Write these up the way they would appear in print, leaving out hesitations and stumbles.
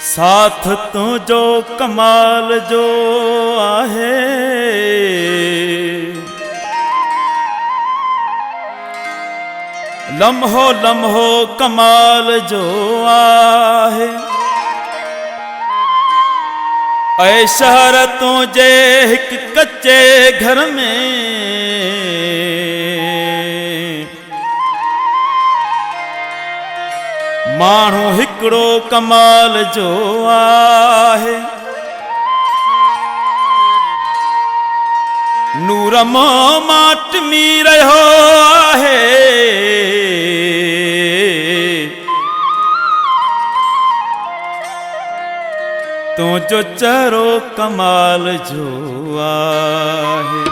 साथ तुझो कमाल जो आहे, लम्हो लम्हो कमाल जो आहे। ऐ शहर तुझे हिक कच्चे घर में माण्हू हिकड़ो कमाल जो आहे। नूर मां माटमी रहियो आहे, तुझो चेहरो कमाल जो आहे।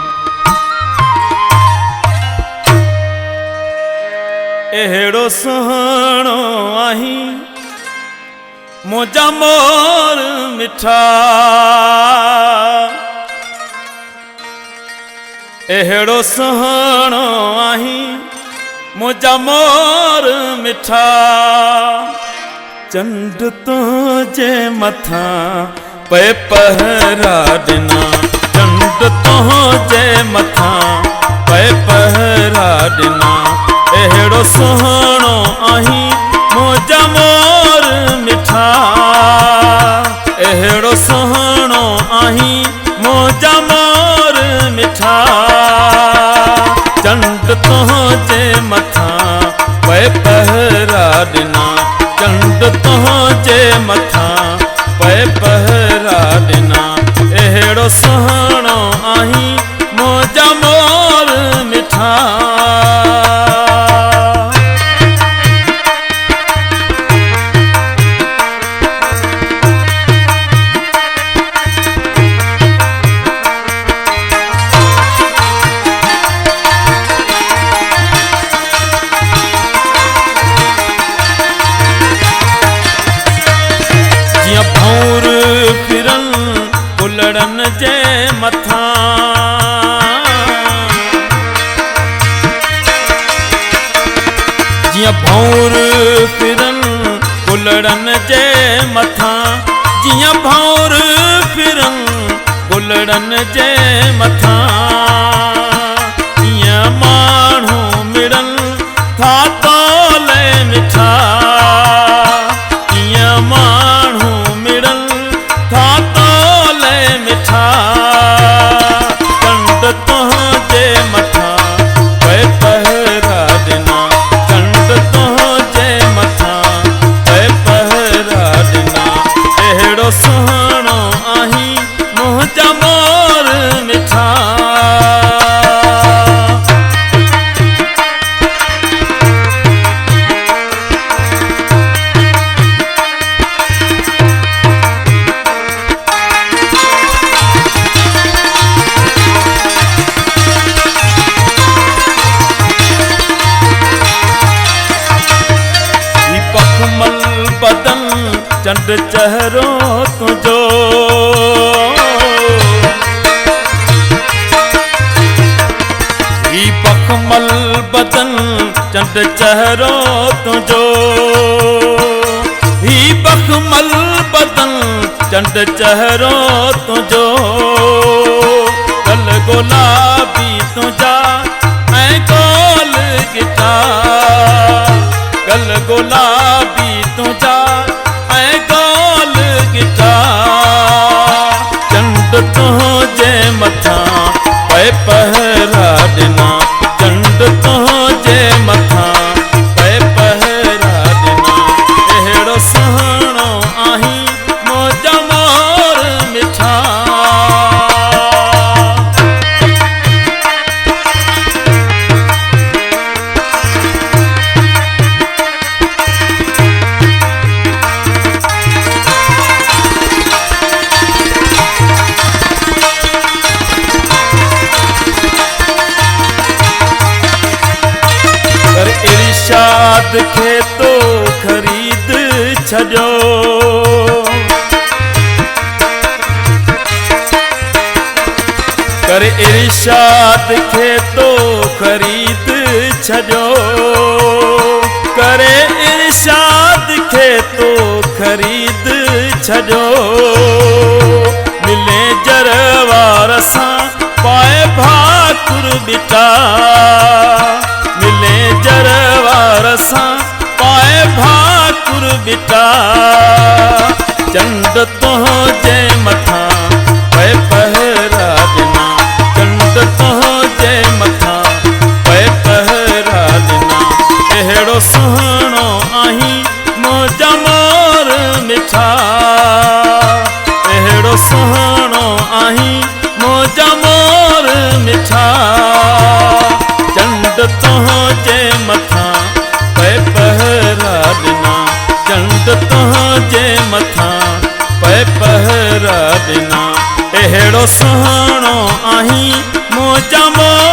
एड़ो सुहाणो आहीं मुंहिंजा मोर मिठा, एड़ो सुहाणो आहीं मुंहिंजा मोर मिठा। चंड तुझे मथां पे पहरा ॾिना, चंड तुझे मथां पे पहरा ॾिना। एड़ो सुहाणो आहीं मुंहिंजा मोर मिठा, एड़ो सुहाणो आहीं मुंहिंजा मोर मिठा। चंड तुझे मथां पे पहरा ॾिना, चंड तुझे मथां पे पहरा ॾिना। एड़ो सुहाणो आहीं मुंहिंजा मोर मिठा। भौर फिरन कुलड़न जे मथां, जियां भौर फिरन कुलड़न जे मथां, जियां भौर फिरन कुलड़न जे मथां। इयां माण्हू मिड़न था तोले मिठा, इयां माण्हू चंड तुझे मथां पे पहरा ॾिना, चंड तुझे मथां पे पहरा ॾिना। एड़ो सुहाणो आहीं मुंहिंजा मोर मिठा। बदन चंड चेहरो तुझो, ही बखमल बदन चंड चेहरो तुझो, ही बखमल बदन चंड चेहरो तुझो। गल गुलाबी तुझा ऐं गोल गिटा, गल गुलाबी तुझा ऐं गोल गिटा। चंड तुझे मथां पे पहरा ॾिना, चंड तुझे मथां पे पहरा ॾिना। एड़ो सुहाणो आहीं मुंहिंजा मोर मिठा। छॾियो। करे इरशाद खे तो ख़रीद छॾियो। करे इरशाद खे तो ख़रीद छॾियो। मिले जरवार सां पाए भाकुर बिटा। मिले जरवार सां पाए भाकुर बिटा। चंड तुंहिंजे मथां पए पहरा ॾिना। चंड तुंहिंजे मथां पए पहरा ॾिना। अहिड़ो सुहिणो आहीं मुंहिंजा मोर मिठा। अहिड़ो सुहिणो आहीं मुंहिंजा मोर मिठा। चंड तुंहिंजे मथां पए पहरा ॾिना। चंड तुंहिंजे मथां पए पहरा ॾिना। अहिड़ो सुहिणो आहीं मुंहिंजा मोर